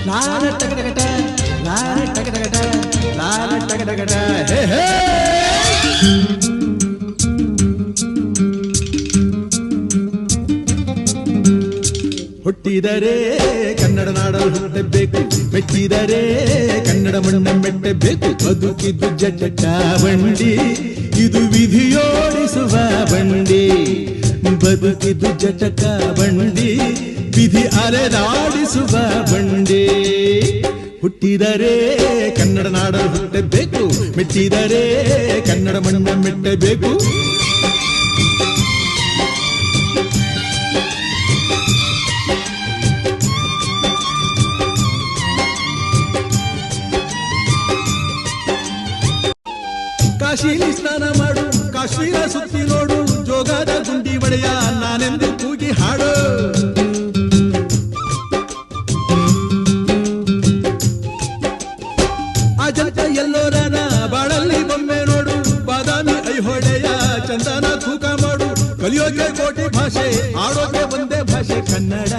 ಲಾಲ ಟಗಟಗಟ ಲಾಲ ಟಗಟಗಟ ಲಾಲ ಟಗಟಗಟ ಹುಟ್ಟಿದರೆ ಕನ್ನಡ ನಾಡಲು ಹುಟ್ಟಬೇಕು, ಮೆಟ್ಟಿದರೆ ಕನ್ನಡ ಮಣ್ಣ ಮೆಟ್ಟಬೇಕು. ಬದುಕಿದ್ದು ಜಟಕ ಬಂಡಿ, ಇದು ವಿಧಿಯೋಡಿಸುವ ಬಂಡಿ. ಬದುಕಿದ್ದು ಜಟಕ ಬಂಡಿ, ವಿಧಿ ಅಲೆದಾಡಿಸುವ ಬಂಡಿ. ಹುಟ್ಟಿದರೆ ಕನ್ನಡ ನಾಡಲು ಹುಟ್ಟಬೇಕು, ಮೆಟ್ಟಿದರೆ ಕನ್ನಡ ಮಣ್ಣ ಮೆಟ್ಟಬೇಕು. ಕಾಶಿಲಿ ಸ್ನಾನ ಮಾಡು, ಕಾಶ್ಮೀರ ಸುತ್ತಿ ನೋಡು, ಜೋಗದ ಗುಂಡಿ ಒಡೆಯ ನಾನೆಂದು ಕೂಗಿ ಹಾಡು. ಅಜಂತ ಎಲ್ಲೋರನ ಬಾಳಲ್ಲಿ ಬೊಮ್ಮೆ ನೋಡು, ಬಾದಾಮಿ ಐಹೊಳೆಯ ಚಂದನ ತೂಕ ಮಾಡು. ಕಲಿಯೋಕೆ ಕೋಟಿ ಭಾಷೆ, ಆಡೋಕೆ ಒಂದೇ ಭಾಷೆ ಕನ್ನಡ.